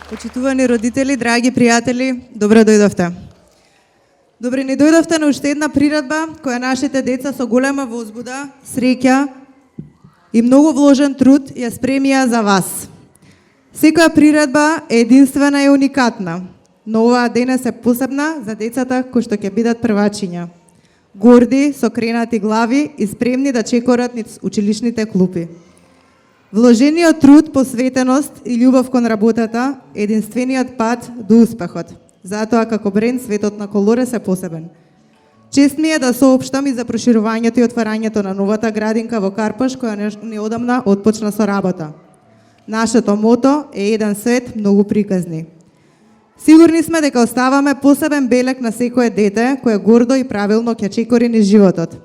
Почитувани родители, драги пријатели, добро дојдовте. Добре ни дојдовте на уште една приредба која нашите деца со голема возбуда, среќа и многу вложен труд ја спремија за вас. Секоја приредба е единствена и уникатна, но оваа денес е посебна за децата кои што ќе бидат првачиња. Горди, со кренати глави и спремни да чекорат низ училишните клупи. Вложениот труд, посветеност и љубов кон работата е единствениот пат до успехот. Затоа како бренд Светот на Колорес е посебен. Чест ми е да соопштам и за проширувањето и отварањето на новата градинка во Карпаш, која неодамна отпочна со работа. Нашето мото е еден свет, многу приказни. Сигурни сме дека оставаме посебен белег на секое дете кое гордо и правилно ќе чекори низ животот.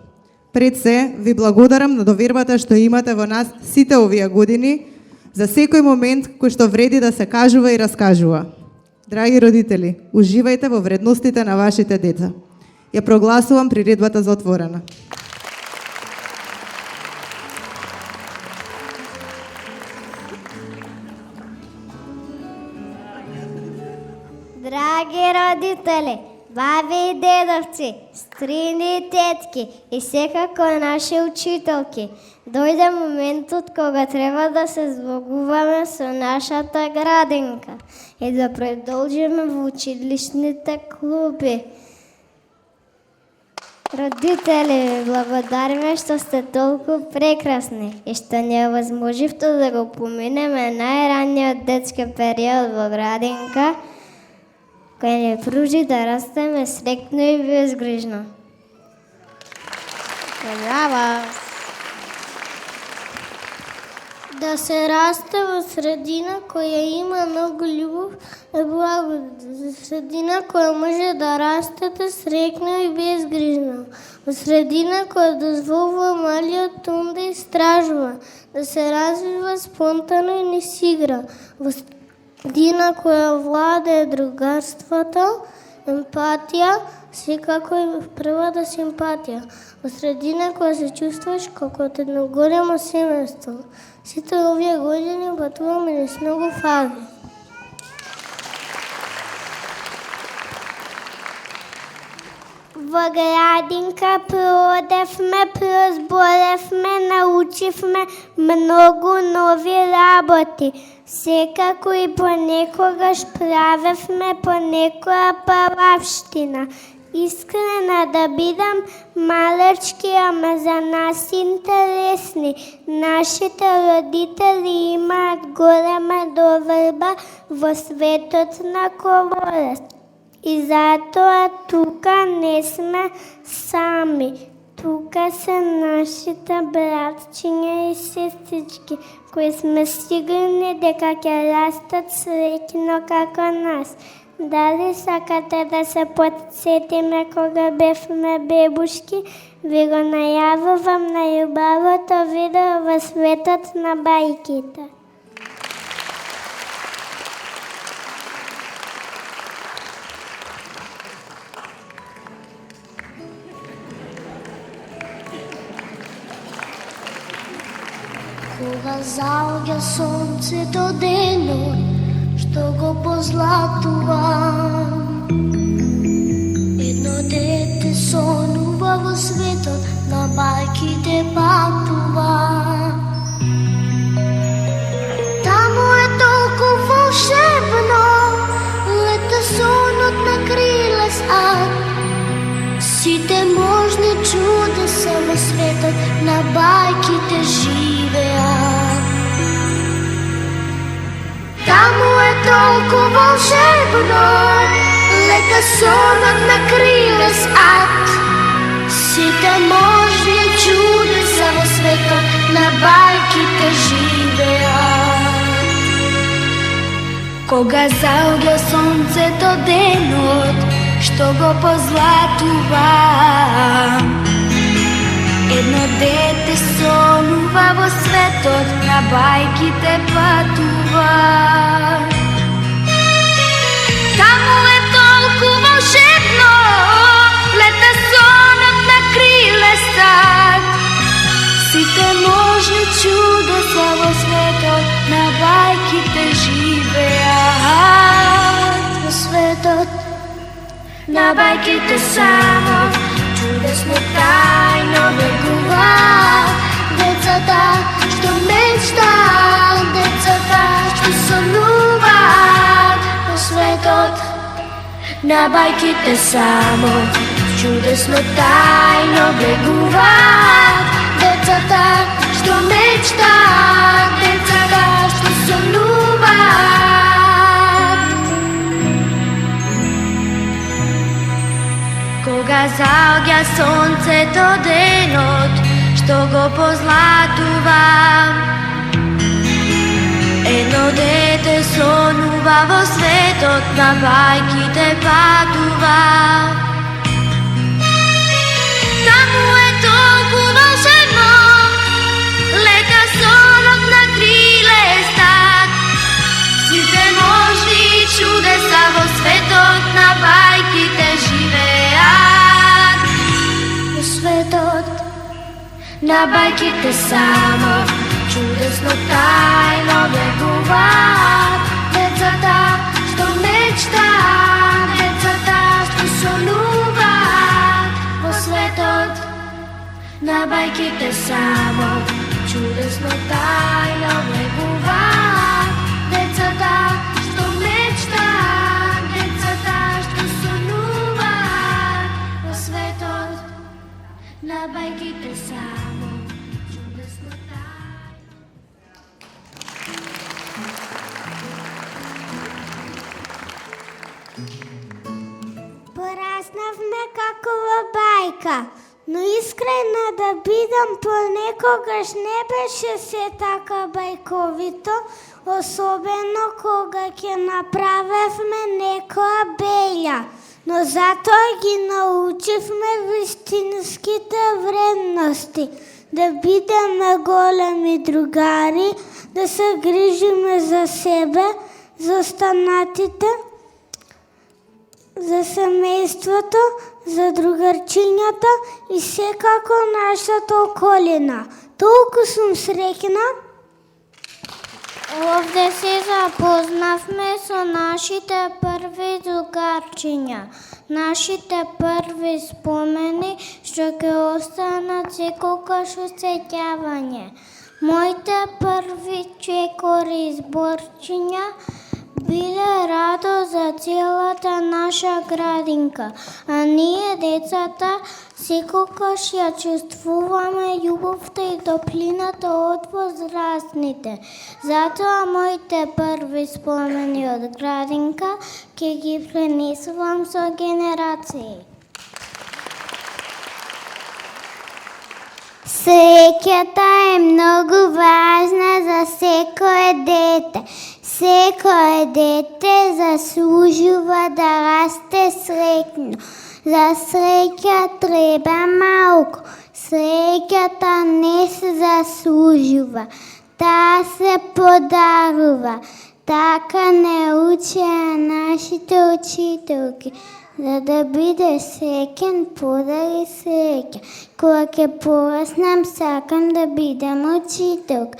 Пред се, ви благодарам на довербата што имате во нас сите овие години, за секој момент кој што вреди да се кажува и раскажува. Драги родители, уживајте во вредностите на вашите деца. Ја прогласувам приредбата за отворена. Драги родители, баби и дедовци, стрини и тетки и секако наши учителки, дојде моментот кога треба да се збогуваме со нашата градинка и да продолжиме во училишните клуби. Родители, ви благодариме што сте толку прекрасни и што ни овозможивте да го поминеме најраниот детски период во градинка, која ни пружи да растеме среќно и безгрижно. Браво! Да се расте во средина која има многу љубов е благо. Средина која може да растете среќно и безгрижно. Во средина која дозволува малиот ум да истражува, да се развива спонтано и низ игра. Во средина која владее другарството, емпатија, секако и првата симпатија. Во средина која се чувствуваш како од едно големо семејство. Сите овие години патуваме низ многу фази. Во градинка проодевме, прозборевме, научивме многу нови работи. Секако и понекогаш правевме понекоја палавштина. Искрена да бидам, малечки, ама за нас интересни. Нашите родители имаат голема доверба во Светот на Колорес. И затоа тука не сме сами. Тука се нашите братчиња и сестрички, кои сме сигурни дека ќе растат среќно како нас. Дали сакате да се потсетиме кога бевме бебушки? Ви го најавувам на љубавото видео во Светот на бајките. Кога заоѓа сонцето денот, што го позлатува, едно дете сонува во светот, на бајките патува. Таму е толку волшебно, лета сонот на крилес ад. Сите можни чудеса во светот, на бајките живеат. Таму е толку волшебно, лета сонот на крилес ад. Сите можни чудеса во светот, на бајките живеат. Кога заоѓа сонцето денот, што го позлатува, едно дете сонува во светот, на бајките патува. Таму е толку волшебно, лета сонот на крилес ад. Сите можни чудеса во светот, на бајките живеат. на бајките само чудесно тајно бегуваат. Децата што мечтаат, децата што сонуваат по светот, на бајките само чудесно тајно бегуваат. Децата што мечтаат, децата што сонуваат. Кога заоѓа сонцето денот, што го позлатува, едно дете сонува во светот, на бајките патува. Таму е толку волшебно, лета сонот на криле стат. Сите можни чудеса во светот, на бајките живеат. Во светот, на бајките само чудесно тајно бегуваат. Децата што мечтаат, децата што сонуваат во светот, на бајките само чудесно тајно бегуваат. Децата што мечтаат, децата што сонуваат во светот, на бајките само чудесно тајно. Пораснавме како во бајка, но искрена да бидам, понекогаш не беше се така бајковито, особено кога ќе направевме некоја беља. Но затоа ги научивме вистинските вредности, да бидеме големи другари, да се грижиме за себе, за останатите, за семејството, за другарчињата и секако нашата околина. Толку сум среќна. Овде се запознавме со нашите први другарчиња, нашите први спомени што ќе останат секогаш усеќавање. Моите први чекори изборчиња биле радо за целата наша градинка, а ние децата секогаш ја чувствуваме љубовта и топлината од возрастните. Затоа моите први спомени од градинка ќе ги пренесувам со генерации. Среќата е многу важна за секое дете. Секое дете заслужува да расте среќно. За среќа треба малку. Среќата не се заслужува. Таа се подарува. Така не учеа нашите учителки. За да биде среќен, подари среќа. Кога ќе пораснам, сакам да бидам учителка.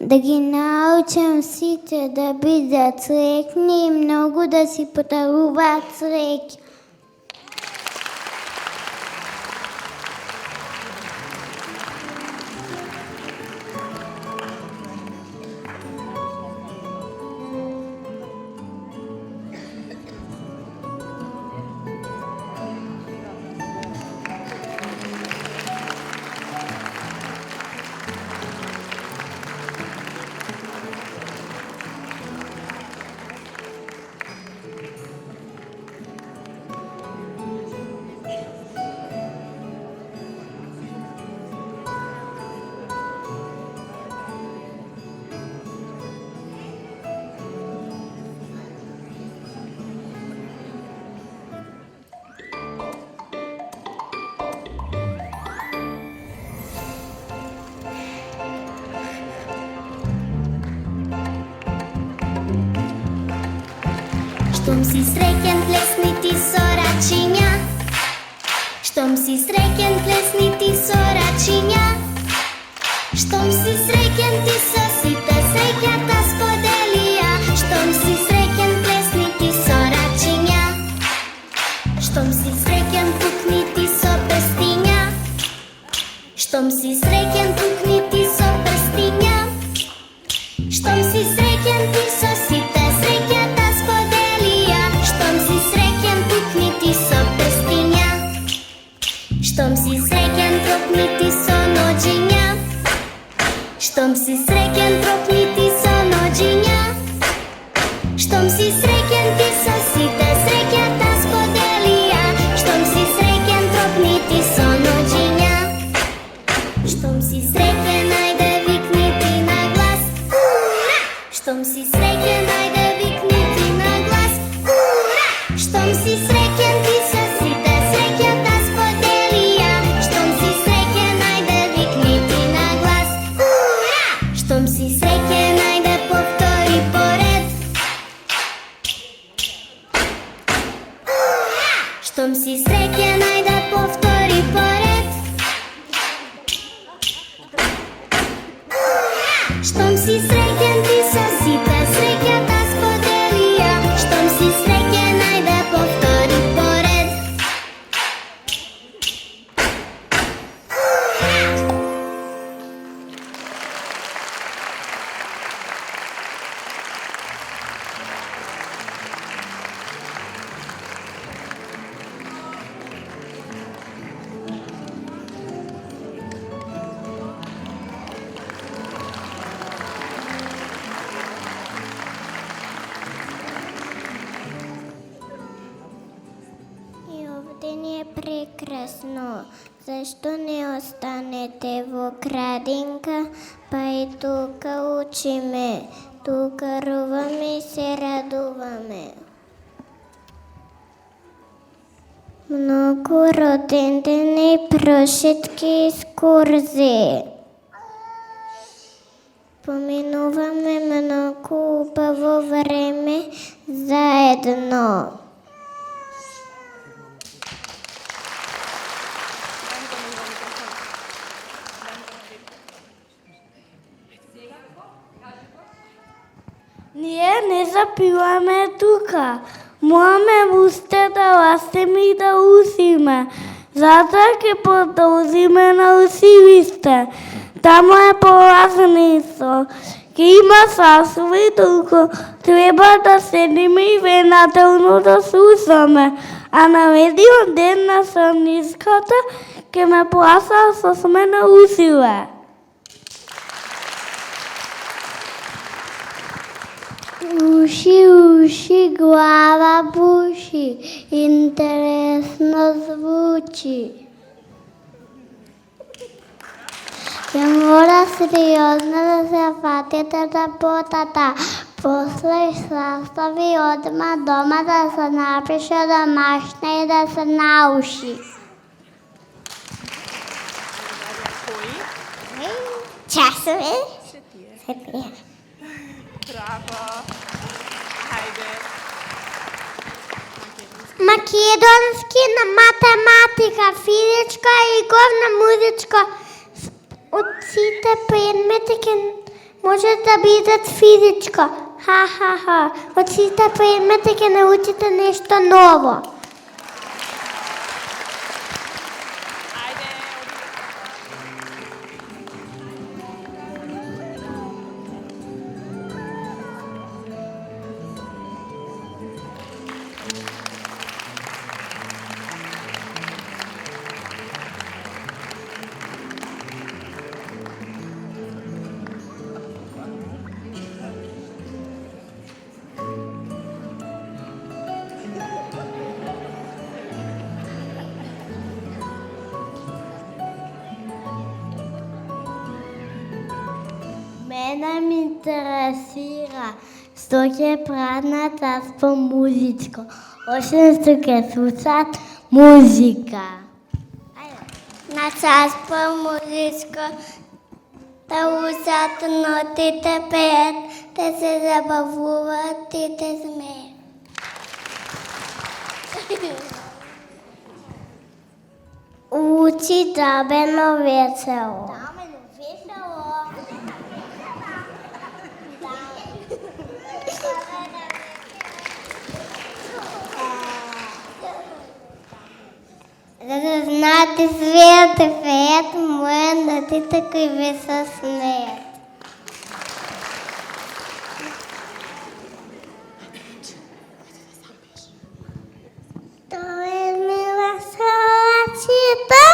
Да ги научам сите да бидат среќни и многу да си подаруваат среќа. Штом си среќен, плесни ти сорачиња. Штом си среќен, плесни ти сорачиња. Штом си среќен, ти со сите среќата споделија. Штом си среќен, плесни ти сорачиња. Щом си среќен, тропни ти со ноđenja. Щом си среќен, тропни ти со ноđenja. Щом си среќен, ти со сите среќата споделија. Щом си среќен, тропни ти со ноđenja. Щом си среќен, ајде викни ти на глас. Ура! Щом си среќен, ајде викни ти на глас. Ура! Щом си среќен, ти со сите среќата споделија. Щом си среќен, ајде викни ти на глас. Ура! Щом си среќен, ајде повтори поред. Ура! Щом си среќен, ајде повтори поред. Щом си среќен, ти со сите среќата споделија. Щом си среќен, ајде повтори поред. И овде ни е прекрасно. Защо не останете во градинка, па и тука учиме, тука руваме и се радуваме. Многу роден ден и прошетки екскурзии. Поминуваме многу убаво време заедно. Ние не запиваме тука. Можеме уште да ластиме и да усиме. Затоа ќе продолжиме на усивиште. Таму е полазнисо. Ќе има сасови, толку треба да седиме и внимателно да слушаме. А на медион ден на срниската ќе ме пласа со смена усиле. Уши, уши, глава буши, интересно звучи. Ќе мора сериозно да се фатите работата. После састави одма дома да се напише домашна и да се науши. Часове? Се тие. Браво! Хајде! Македонски на математика, физичка и говна музичка. Од сите предмети ќе може да бидат физичка. Ха-ха-ха. Од сите предмети ќе научите нешто ново. Мене ми интересира што ќе прават аз по музичко. Освен што ќе слушат музика. На час по музичко да учат нотите, пеят, да се забавуват и да смеят. Учи дабено весело. За да знаете свият феят, моя нотите кои ви се смеят. То е мила салачита,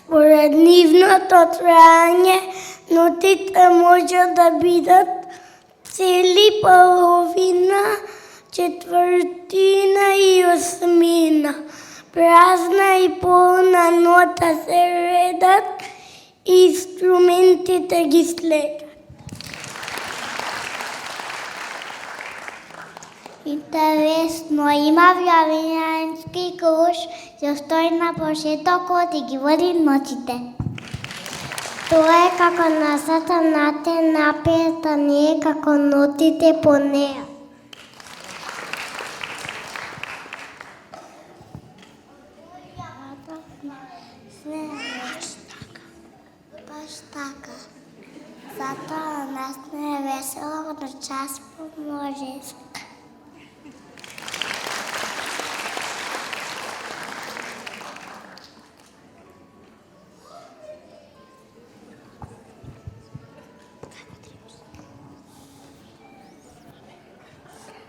Според нивното трајање, нотите може да бидат цели, половина, четвртина и осмина. Празна и полна нота се редат и инструментите ги следат. Интересно, има вјавијански круш, се стои на пошетокот и ги води ноќите. Тоа е како насата нате напета, не е како нотите по неа. Баш така. Затоа на нас не е весело, но час поможе.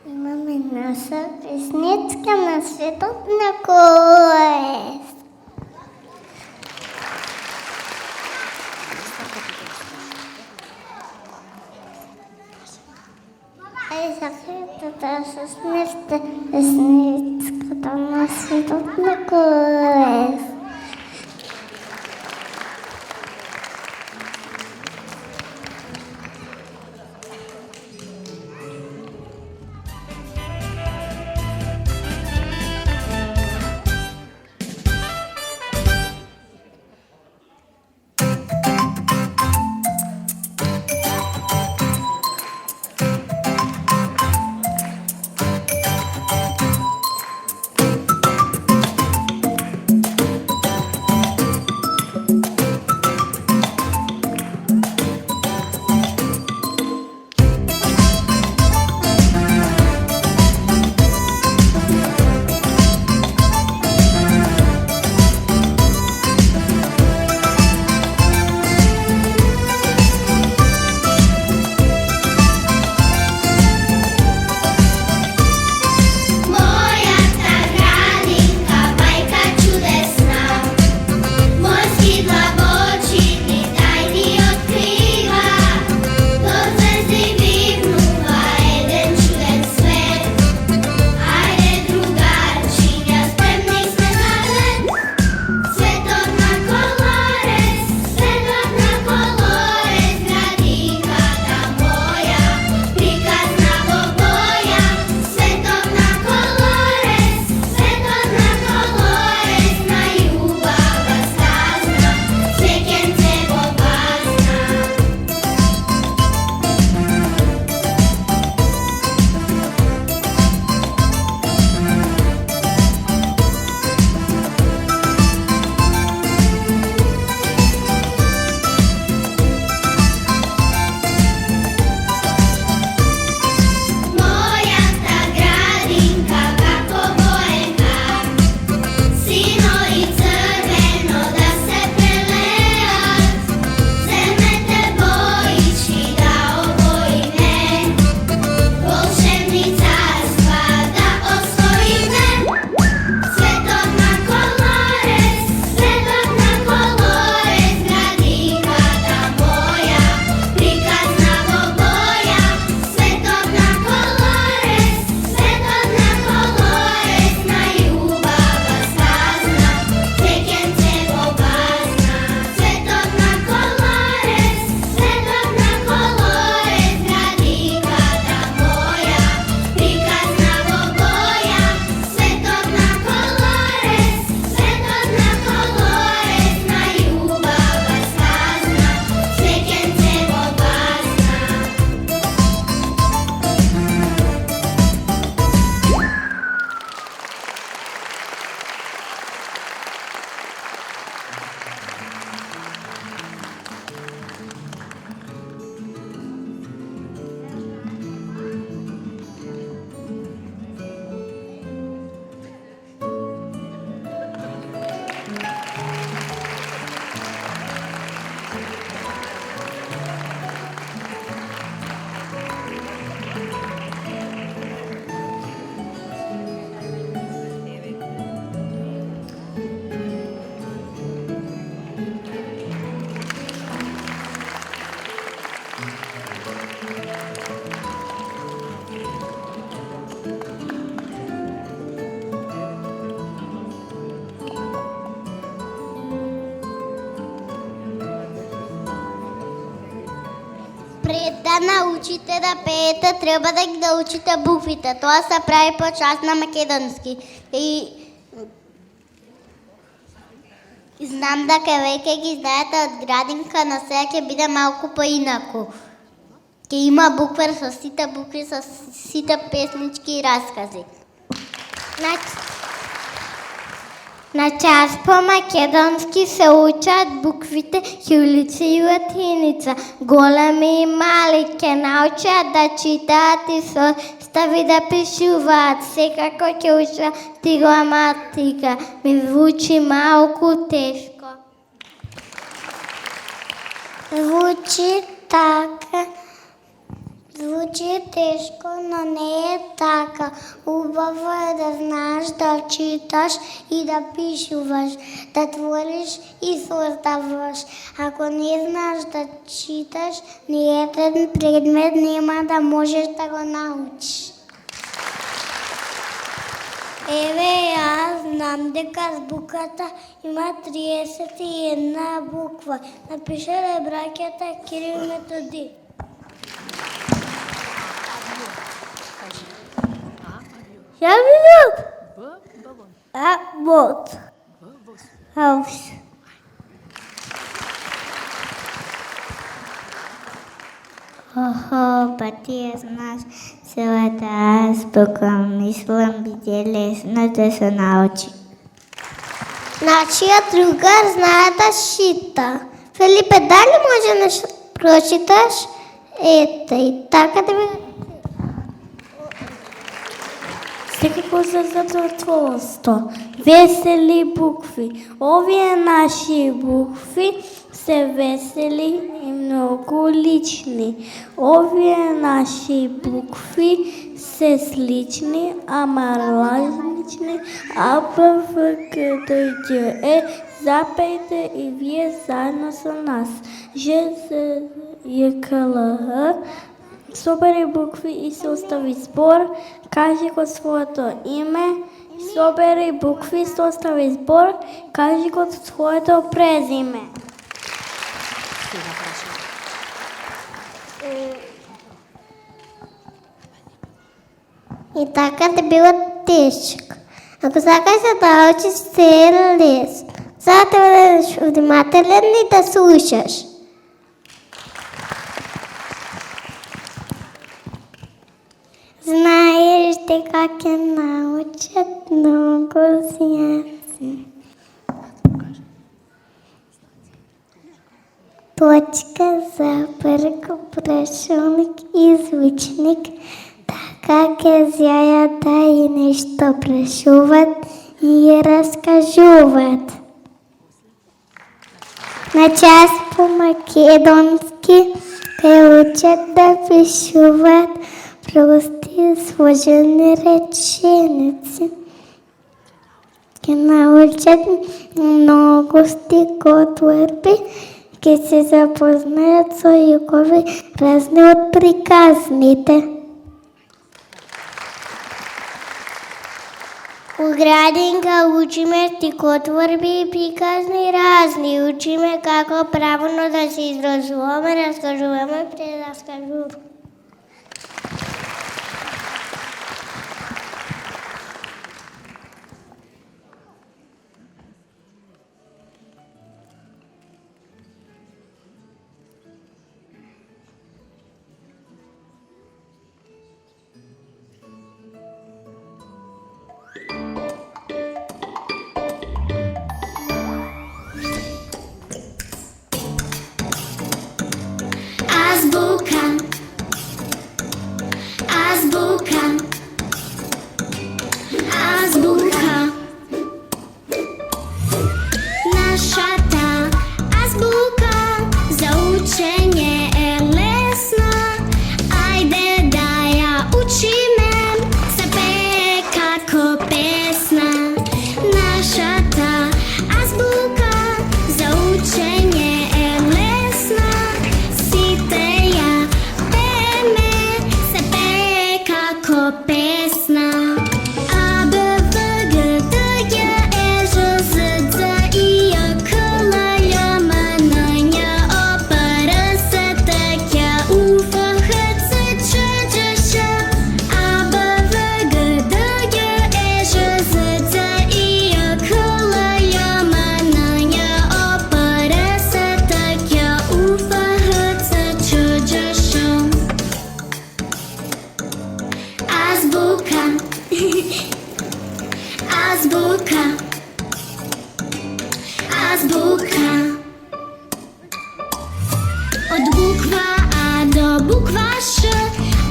Имаме наша песничка на светот на колес. Закритата с неща песничката на светот на колес. научите да пеете, треба да ги научите буквите. Тоа се прави по час на македонски. И знам дека веќе ги знаете од градинка, но сега ќе биде малку поинаку. Ќе има буквар со сите букви, со сите песнички и раскази. На час по македонски се учат буквите хилица и латиница. Големи и мали ќе научат да читаат и состави да пишуваат. Секако ќе учат и граматика. Ми звучи малку тешко. Звучи така. Звучи тешко, но не е така. Убаво е да знаеш да читаш и да пишуваш, да твориш и создаваш. Ако не знаеш да читаш, ни еден предмет нема да можеш да го научиш. Еве, аз знам дека азбуката има 31 буква. Напишале браќата Кирил и Методи. Я видов. Вот. Хаус. Па ти знаеш целата азбука, мислам биде лесно да се научи. Нашият другар знае да чита. Филипе, дали може да прочиташ? Ето и така да ми... Секако за задоволство. Весели букви. Овие наши букви се весели и много лични. Овие наши букви се слични, ама различни. А, Б, Ф, Г, Д, Г, Е. Запейте и вие заедно с нас. Ж, З, Й, К, Л, Х. Собери букви и состави збор. Кажи го своето име. Собери букви, состави збор. Кажи го своето презиме. И така да било тежко. Ако сакаш да научиш, се е лесно. Сега да бъдеш внимателен и да слушаш. Знаеш дека ќе научат много сјаци. Точка, запрък, прашълник и звучник. Така ќе зяят да и нещо прашуват и разкажуват. На час по македонски те учат да пишуват прости сложени реченици. Ке научат много стихотворби, ке се запознаят со југови разни от приказните. У градинка учиме стихотворби и приказни разни. Учиме како правилно да се изразуваме, разкажуваме, преразкажуваме. Азбука, азбука. От буква А до буква Ш,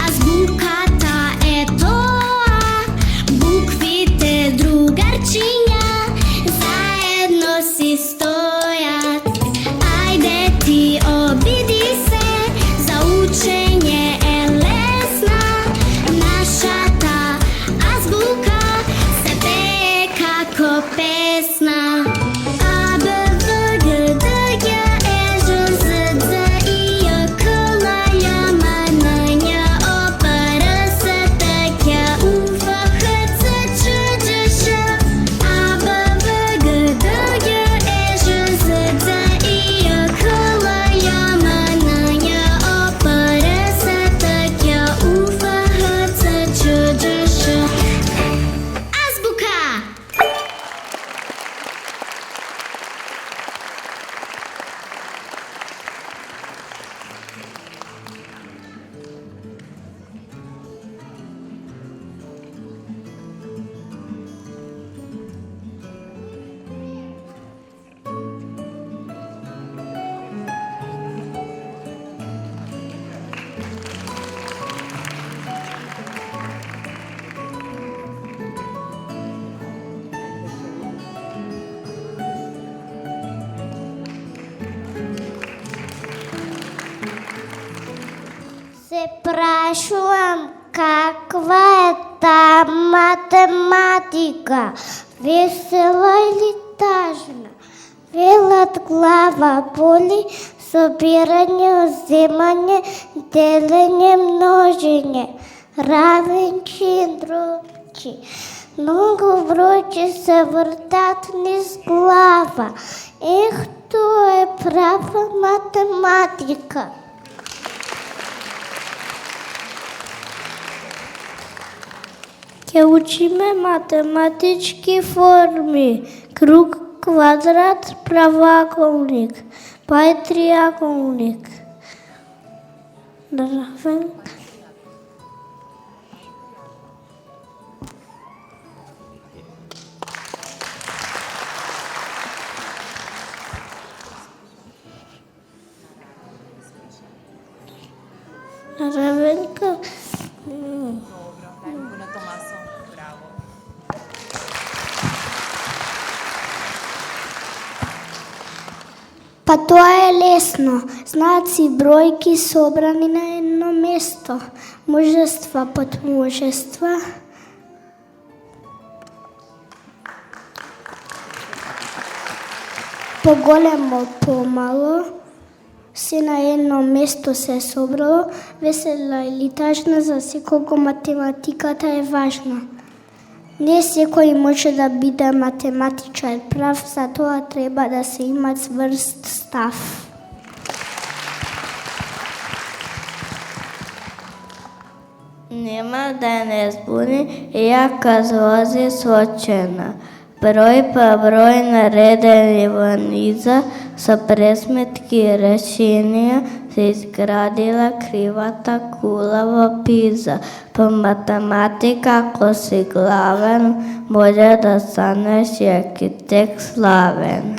азбуката е тоа. Буквите другарчиња заедно си стојат. Ајде ти обиди се, за учење е лесна. Нашата азбука се пее како песна. А, Б, В, Г, Д, Г, Е, Ж, З, Ц, И, Ј, К, Л, Ј, М, Н, Њ, О, П, Р, С, Т, Қ, У, Ф, Х, Ц, Ч, Џ, Ш. А, Б, В, Г, Д, Г, Е, Ж, З, Ц, И, Ј, К, Л, Ј, М, Н, Њ, О, П, Р, С, Т, Қ, У, Ф, Х, Ц, Ч, Џ, Ш. Азбука! Се прашувам каква е та математика, весела или тажна? Велат глава боли, собирање, земање, делење, множење, равенчи, дробчи. Многу бројчи се вртат низ глава. Ех, тоа е права математика. Ќе учиме математички форми. Круг, квадрат, правоаголник, па и триаголник. Равен. Равенка. Па тоа е лесно. Знаци, бројки собрани на едно место. Множества под множества. Поголемо, помало. Се на едно место се собрало. Весела или тажна, за секого математиката е важна. Не секој може да биде математичар прав, затоа треба да се има цврст став. Нема да не збуни, јака злози сочена. Број па број наредени во низа, со пресметки и решенија се изградила кривата кула во Пиза. По математика, ако си главен, може да станеш и архитект славен.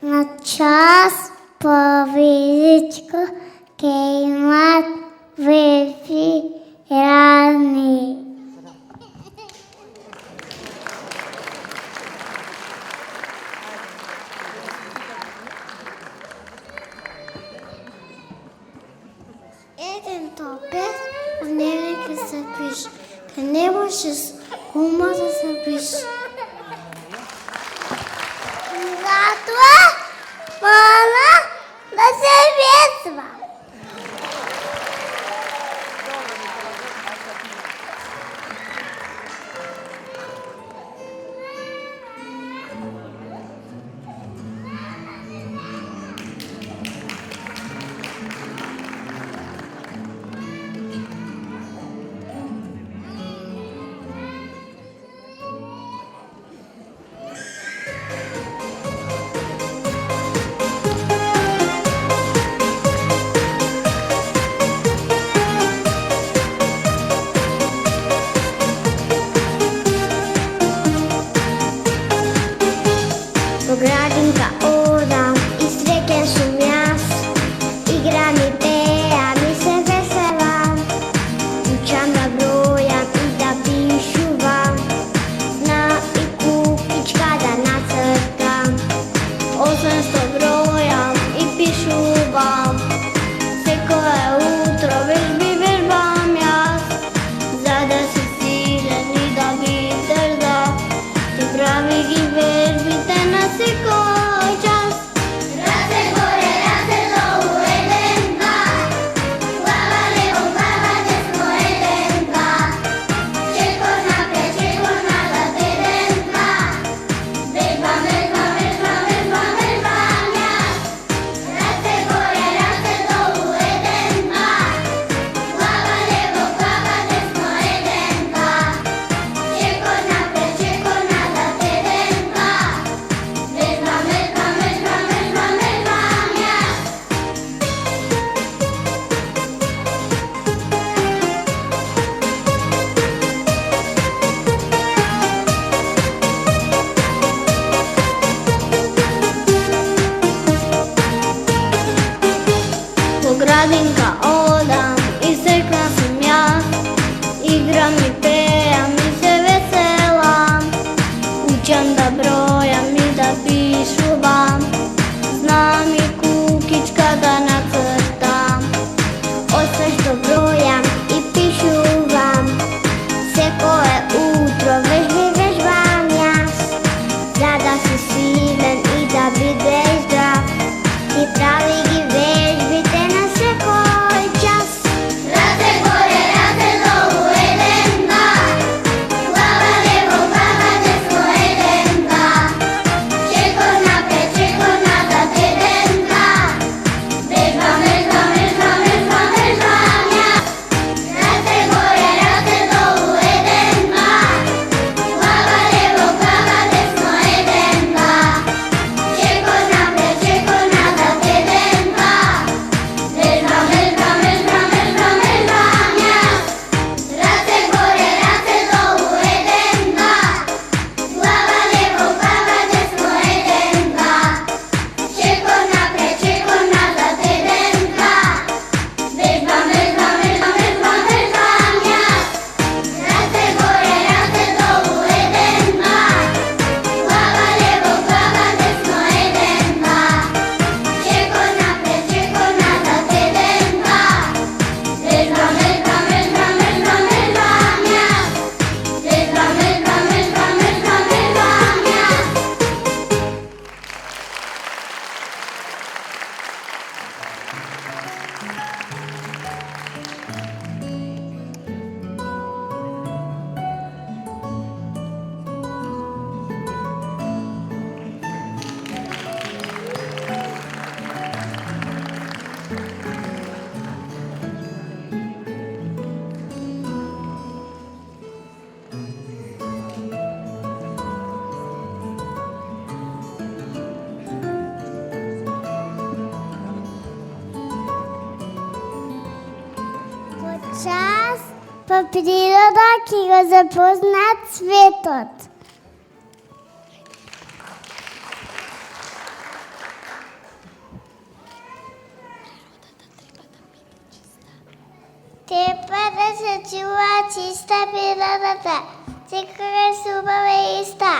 на час повеличко, кеймат вефи рани. Еден топец в дневника се пише, къде не може с кума да се пише. Затова моля да се весва. По градинка одам и среќен сум јас. Играм и пеам и се веселам. Учам да бројам и да пишувам. Знам и кукичка да нацртам. 800 бројам и пишувам. Секое утро вежби вежбам јас. За да си силен и да бидеш здрав. Ти прави ги вежбите на секој час. Раце горе, раце долу, еден, два. Глава лево, глава десно, еден, два. Чекор напред, чекор назад, еден, два. Вежбам, вежбам, вежбам, вежбам, вежбам јас. Раце горе, раце долу, еден, два. Глава лево, глава десно, еден, два. Чекор напред, чекор назад, еден, два. Вежбам, вежбам, вежбам, вежбам, вежбам јас. По градинка одам и среќна сум јас. Играм и пеам и се веселам. Учам да бројам и да пишувам. Знам и кукичка да нацртам. 800 бројам и пишувам. Секое утро вежби вежбам јас. За да си силен и да бидеш здрав. Ти прави ги вежбите на секој час. Раце горе, раце долу, еден, два. Глава лево, глава десно, еден, два. Чекор напред, чекор назад, еден, два. Вежбам, вежбам, вежбам, вежбам, вежбам јас. Раце горе, раце долу, еден, два. Глава лево, глава десно, еден, два. Чекор напред, чекор назад, еден, два. Вежбам, вежбам, вежбам, вежбам, вежбам јас. Раце горе, раце долу, еден, два. Глава лево, глава десно, еден, два. Чекор напред, чекор назад, еден, два. Вежбам, вежбам, вежбам, вежбам, вежбам јас. Раце горе, раце долу, еден, два. Глава лево, глава десно, еден, два. Чекор напред, чекор назад, еден, два. Вежбам, вежбам, вежбам, вежбам, вежбам јас. Вежбам, вежбам, вежбам, вежбам, вежбам јас. Час по природа ќе го запознат светот. Треба да се чува чиста природата. Секогаш убава и иста.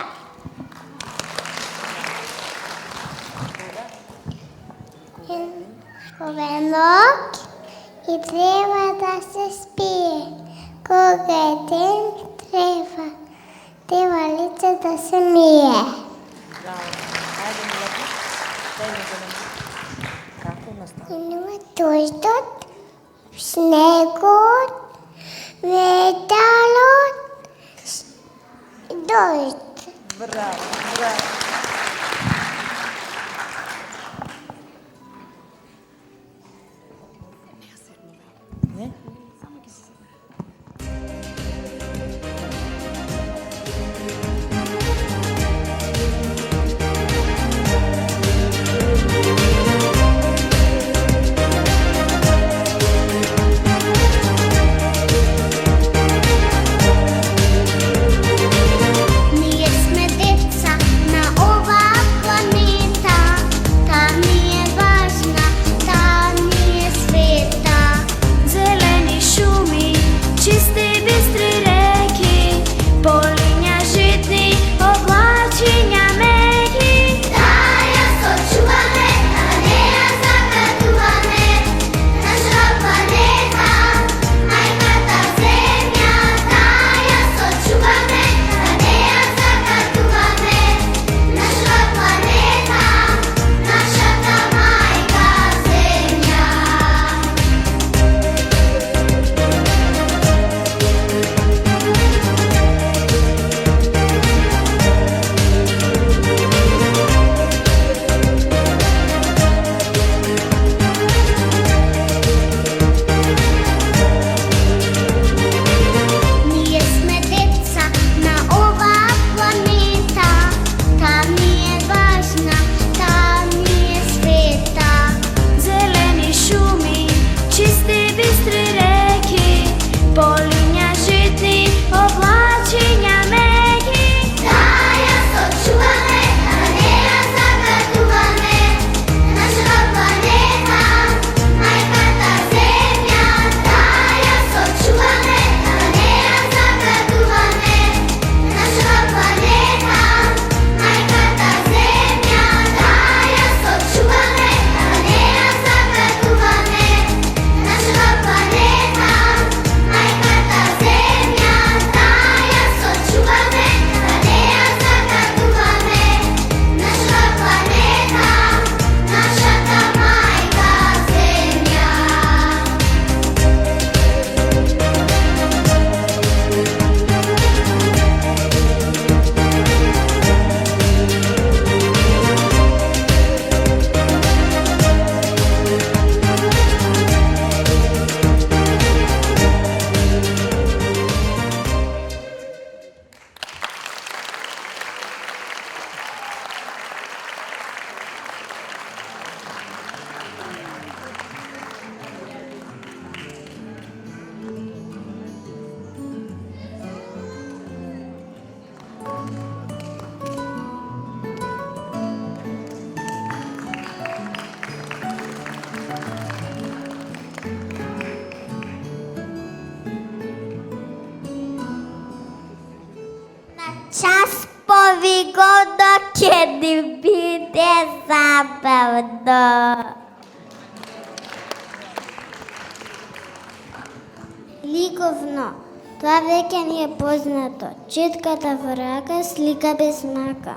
Кога ног и треба да се спие. Кога е ден, треба лице да се мие. Идва дождот, снегот, ветрот, дожд. Браво, браво. Не? Ние сме деца на ова планета. Та ни е важна, та ни е света. Зелени шуми, чисти бистри реки, полиња житни, облачиња меки. Да ја сочуваме, а не ја загадуваме. Наша планета, мајката земја. Да ја сочуваме, а не ја загадуваме. Наша планета, нашата мајка земја. Ние сме деца на ова планета. Та ни е важна, та ни е света. Зелени шуми, чисти бистри реки, полиња житни, облачиња меки. Да ја сочуваме, а не ја загадуваме. Наша планета, мајката земја. Да ја сочуваме, а не ја загадуваме. Наша планета, мајката земја. Да ја сочуваме, а не ја загадуваме. Наша планета, мајката земја. Да ја сочуваме, а не ја загадуваме. Наша планета, нашата мајка земја. Час повигодно ќе ни биде забавно. Ликовно. Тоа веќе ни е познато. Четката во рака, слика без мака.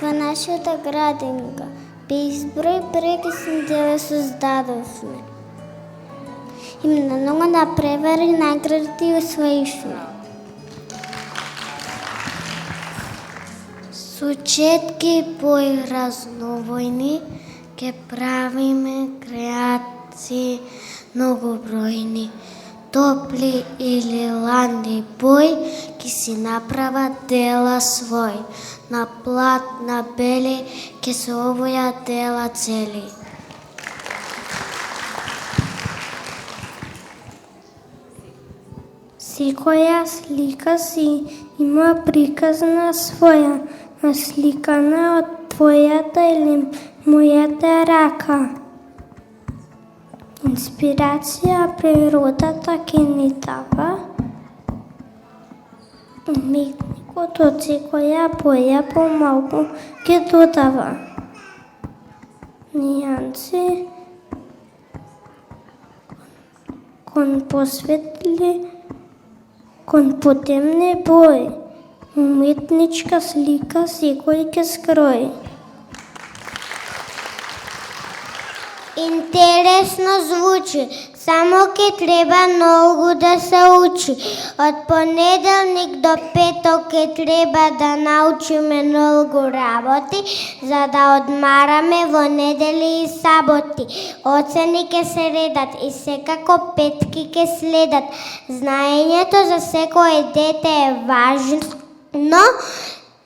Во нашата градинка безброј прекисни дела создадовме. И многу напревари награди усвоивме. Со четки бои разновојни ке правиме креации многобројни. Топли или ладни бои ки си направат дела свој. На плат, на бели ке се обоја дела цели. Секоја слика си има приказна своја, насликана од твојата или мојата рака. Инспирација природата ќе ни дава. Уметникот од секоја боја помалку ќе додава. Нијанси кон посветли, кон потемни бои. Уметничка слика секој ќе скрои. Интересно звучи, само ке треба многу да се учи. Од понеделник до петок ке треба да научиме многу работи, за да одмараме во недели и саботи. Оцени ке се редат и секако петки ке следат. Знаењето за секое дете е важно, но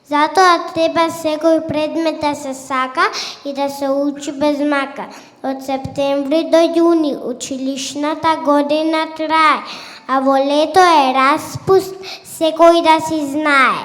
затоа треба секој предмет да се сака и да се учи без мака. Од септември до јуни училишната година трае, а во лето е распуст, секој да си знае.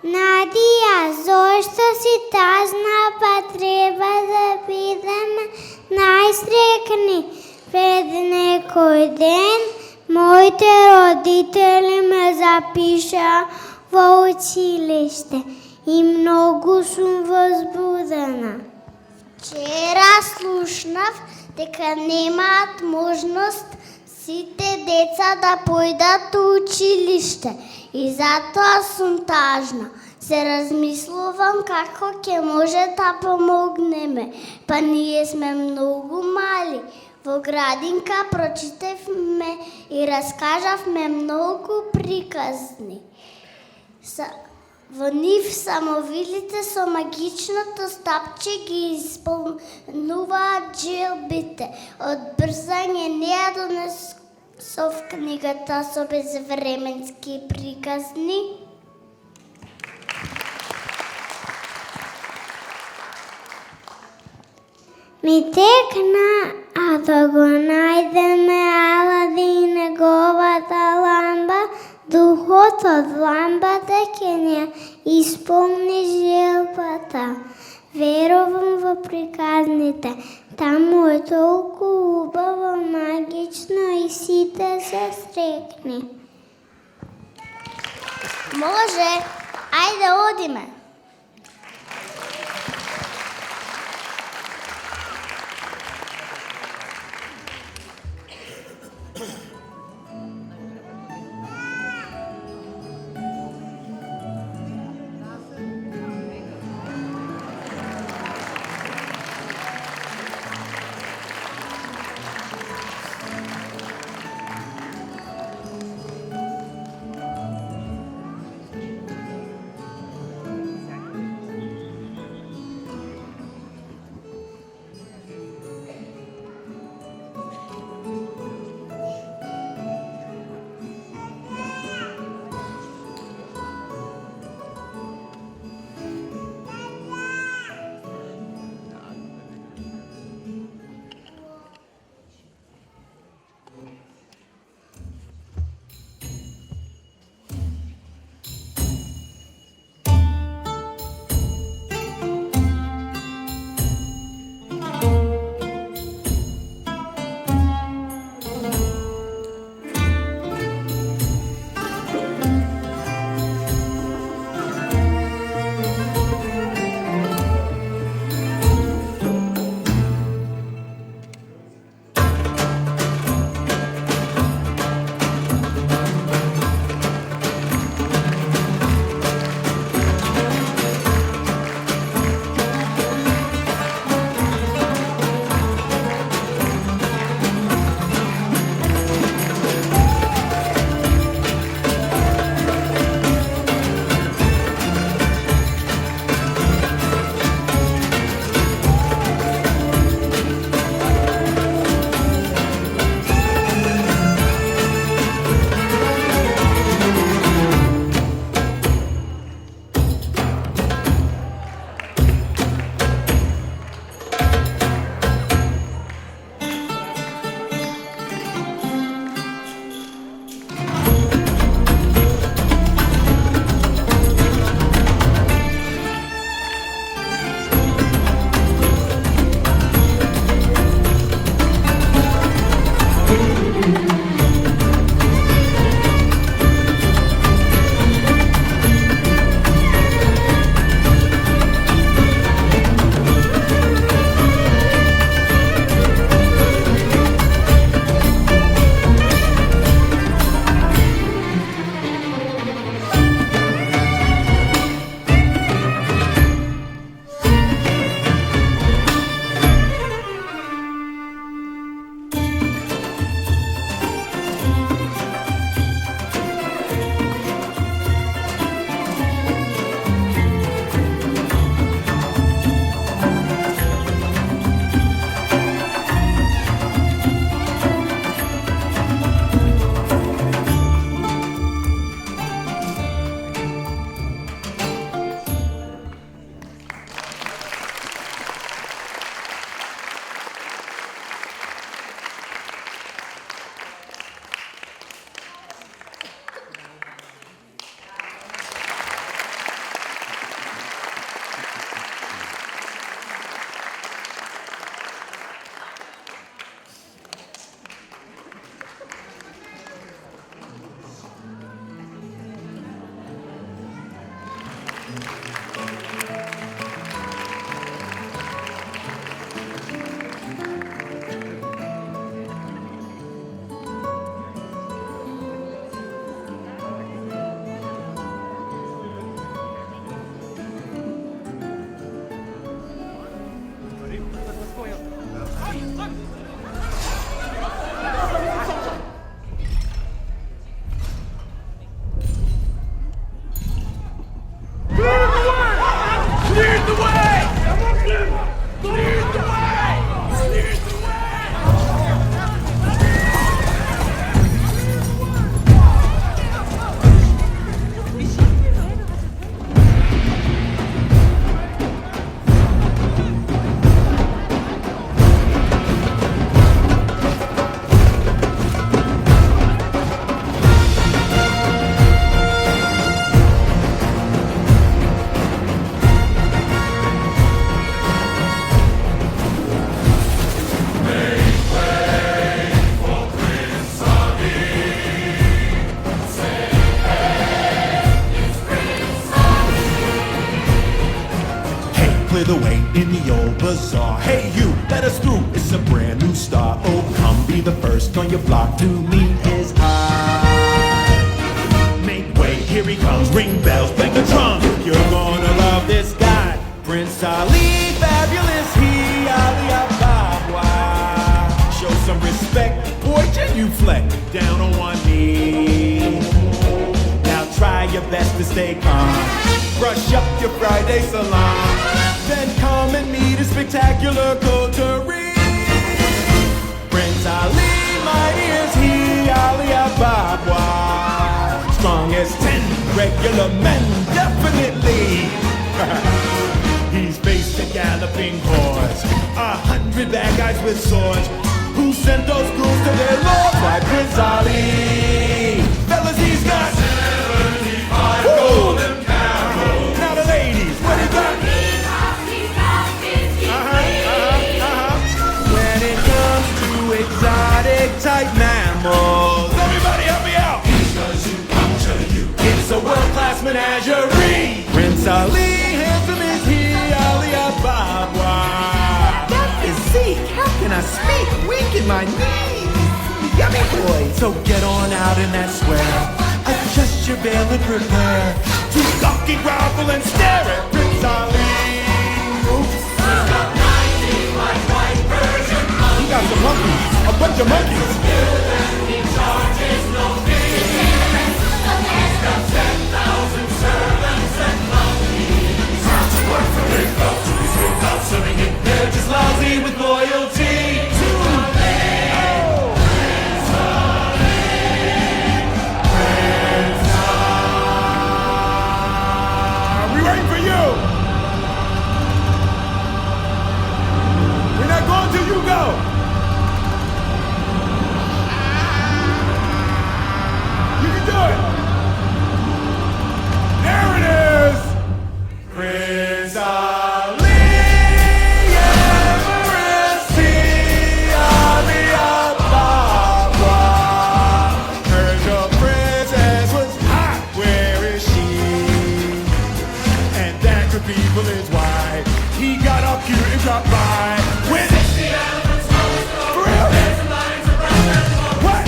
Надија, зошто си тажна, па треба да бидеме најсрекни? Пред некој ден моите родители ме запиша во училиште и многу сум возбудена. Вчера слушнав дека немаат можност сите деца да појдат у училиште и затоа сум тажна. Се размислувам како ќе може да помогнеме, па ние сме многу мали. Во градинка прочитавме и раскажавме многу приказни. Во нив самовилите со магичното стапче ги исполнуваат желбите. Од брзање не ја донесов книгата со безвременски приказни. Ми текна, а да го најдеме Аладин и неговата ламба, духот од ламбата ќе не исполни желбата. Верувам во приказните, таму е толку убаво, магично и сите се срекни. Може, ајде одиме. Clear the way in the old bazaar. Hey you, let us through, it's a brand new start. Oh, come be the first on your block to meet his eye. Make way, here he comes, ring bells, bang the drum. You're gonna love this guy, Prince Ali, fabulous he, Ali Ababa. Show some respect, boy, genuflect, down on one knee. Now try your best to stay calm, brush up your Friday salon. Then come and meet a spectacular coterie. Prince Ali, mighty as he, Ali Ababa. Strong as 10 regular men, definitely. He's faced a galloping horse, 100 bad guys with swords. Who sent those ghouls to their lord? Why, Prince Ali. Fellas, he's got 75 golden camels. Now the ladies, what he got? Exotic type mammals. Everybody help me out. Because you come to you. It's a world-class menagerie. Prince Ali, handsome is he, Ali Ababa. That physique, how can I speak? Weak in my knees. Yummy boy. So get on out in that square. Adjust your veil and prepare to gawk and grovel and stare at Prince Ali. Oops. We got some monkeys, a bunch of monkeys. He charges no fee. He's got 10,000 servants and monkeys. Work for big up to his big up, serving it. They're just lousy with loyalty to Ali. Prince Ali. Prince Ali. We waiting for you. We're not going till you go. There it is! Prince Ali, Everest, Ali Ababa. Heard your princess was hot, where is she? And that good people is why he got up cute and dropped by. When 60 elephants always go, for real? There's some lions around that floor. What?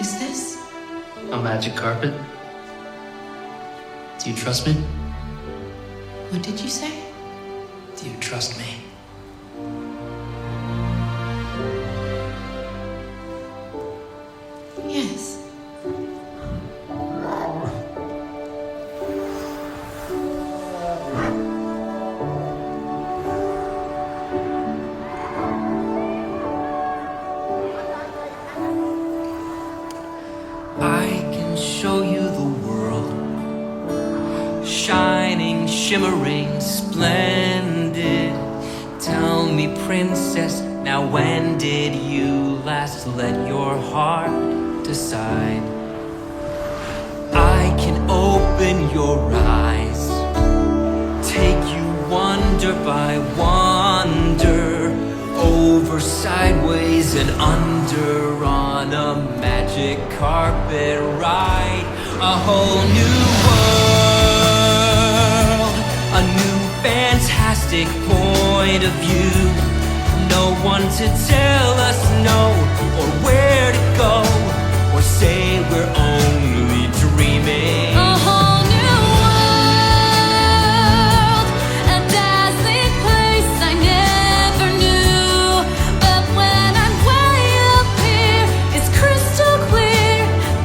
Is this a magic carpet? Do you trust me? What did you say? Do you trust me? Yes. shimmering, splendid. Tell me, princess, now when did you last let your heart decide? I can open your eyes, take you wonder by wonder, over, sideways, and under on a magic carpet ride. A whole new world, a new fantastic point of view. No one to tell us no, or where to go, or say we're only dreaming. A whole new world, a dazzling place I never knew. But when I'm way up here, it's crystal clear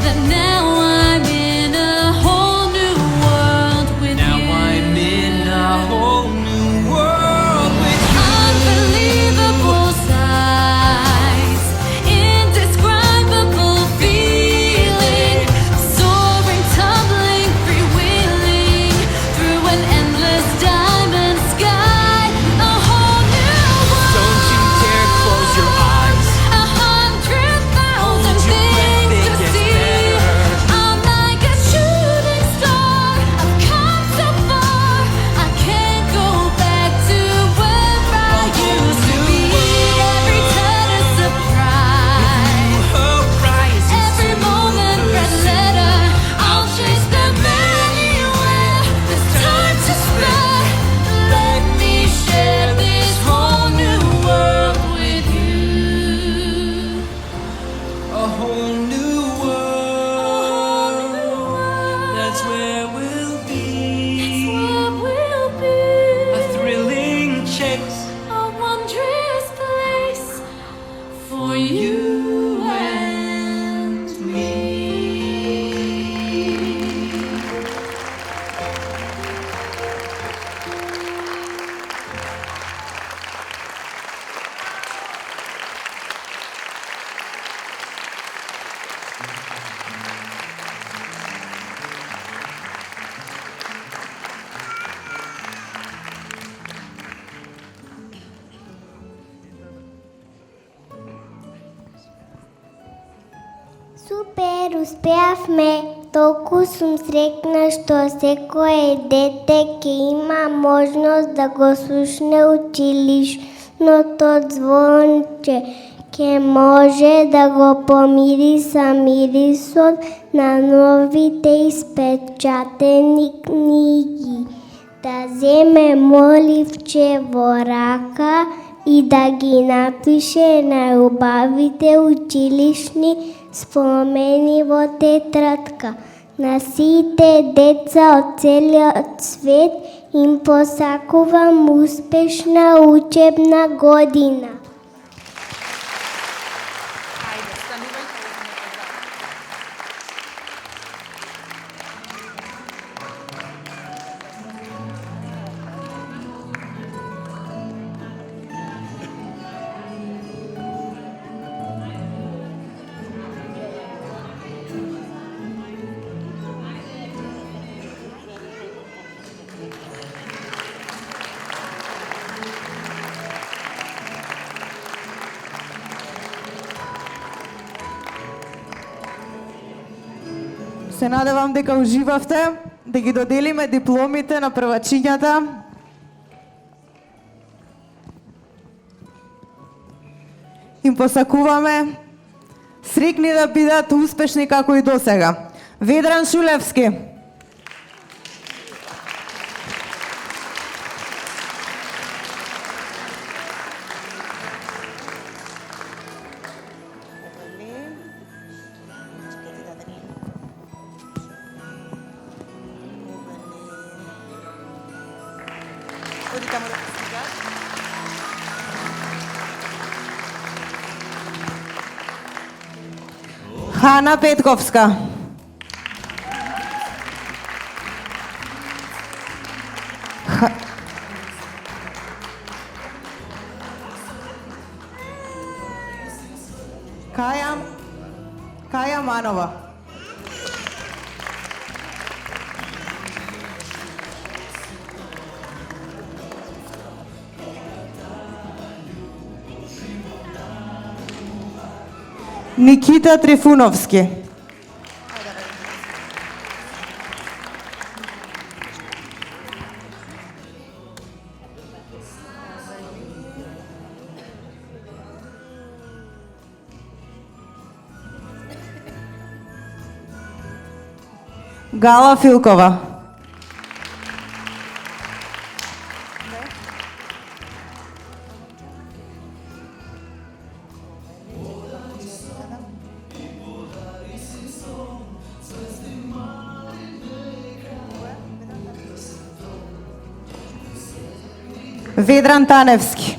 that now I'm in a whole new world with Now you. I'm in a whole new world with you. Unbelievable sights, indescribable feeling, soaring, tumbling, freewheeling through an endless diamond sky. A whole new world. Don't you dare close your eyes. 100,000 Hold your breath, things it to gets see. better. I'm like a shooting star. I've come so far. I can't go back to where I used to be. Every turn a surprise. Horizons Every to moment, red pursue. letter. I'll chase them anywhere. There's time to spare. Let me share this whole new world with you. A whole new world. That's where we'll be. Where we'll be. A thrilling chase A wondrous place for you and me. Супер, успяхме. Толкова съм срекна, що всекое дете ке има можност да го слушне училищното звонче, ке може да го помириса мирисот на новите изпечатени книги, да вземе моливче во рака и да ги напише најубавите училишни спомени во тетрадка. На сите деца од целиот свет им посакувам успешна учебна година. Се надевам дека уживавте, да ги доделиме дипломите на првачињата. Им посакуваме срекни да бидат успешни како и досега. Ведран Шулевски. Хана Петковска. Каја Манова. Никита Трифуновски. Гала Филкова. Ведран Таневски.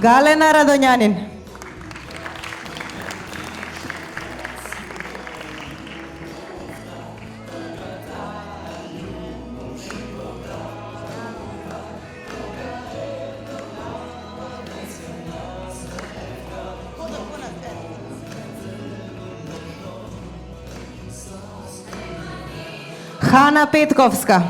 Галена Радонянин. Хана Петковска.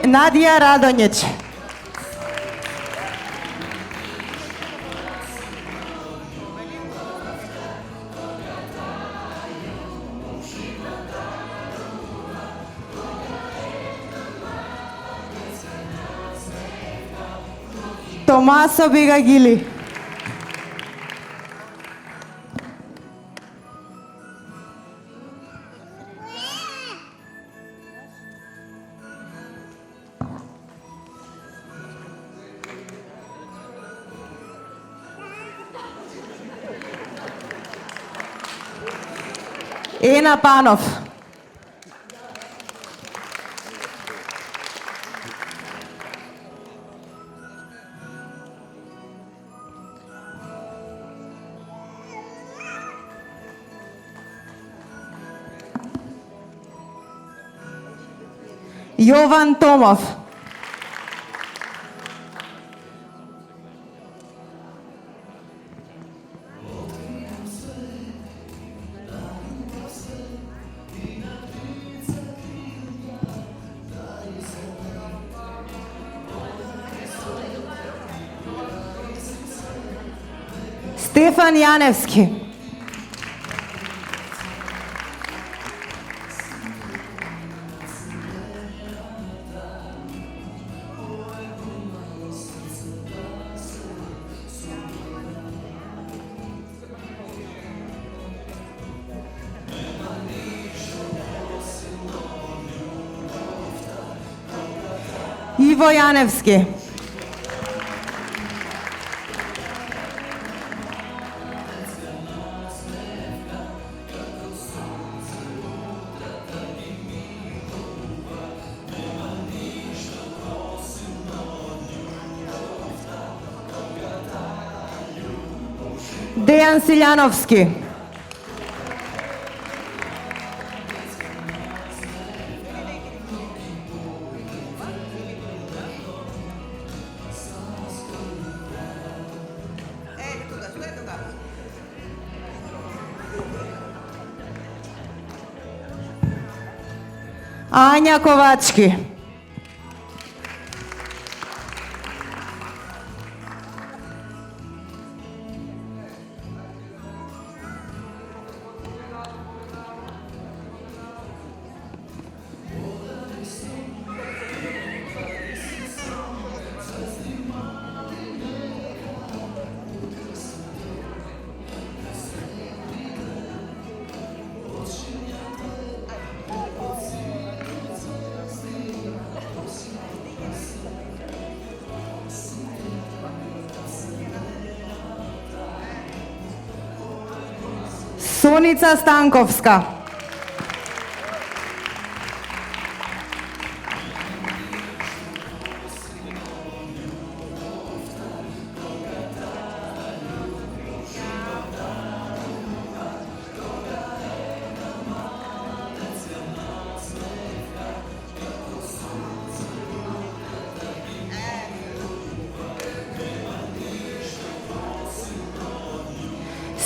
Надия Радонjić. Tomaso Bigagili. Ena Panov. Jovan Tomov. Stefan Janevski. Ivo Janevski. Dejan Siljanovski. Anja Kovački. Sonica Stankovska.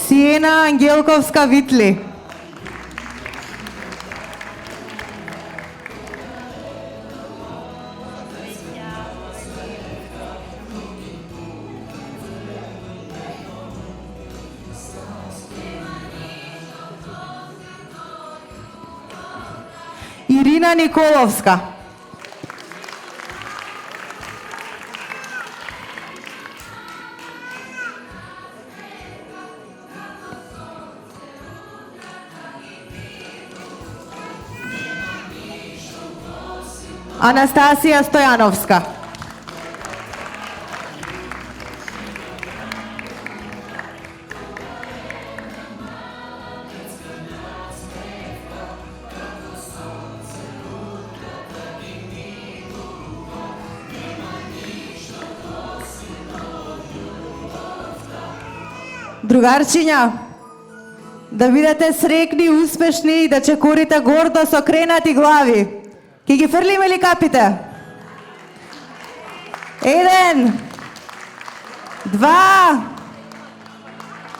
Сиена Ангелковска Витли. Ирина Николовска. Анастасија Стојановска. Другарчиња, да бидете срекни, успешни и да чекорите гордо со кренати глави. Ке ги фрлиме ли капите? 1, 2,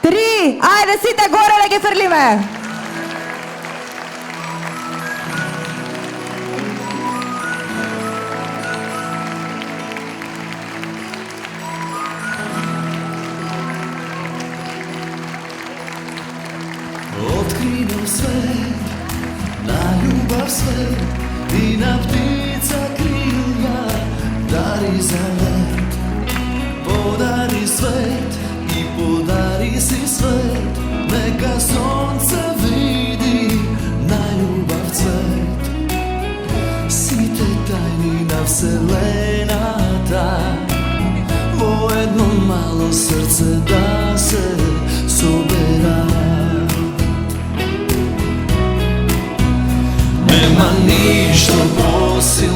3, ајде сите горе да ги фрлиме! Otkrivam svet, na ljubav svet i na ptica krilja, dari za let. Podari svet i podari si svet, neka sonce vidi na ljubav cvet. Site tajnina vselenata, vo jedno malo srce da se sobera. Nema ništa posilno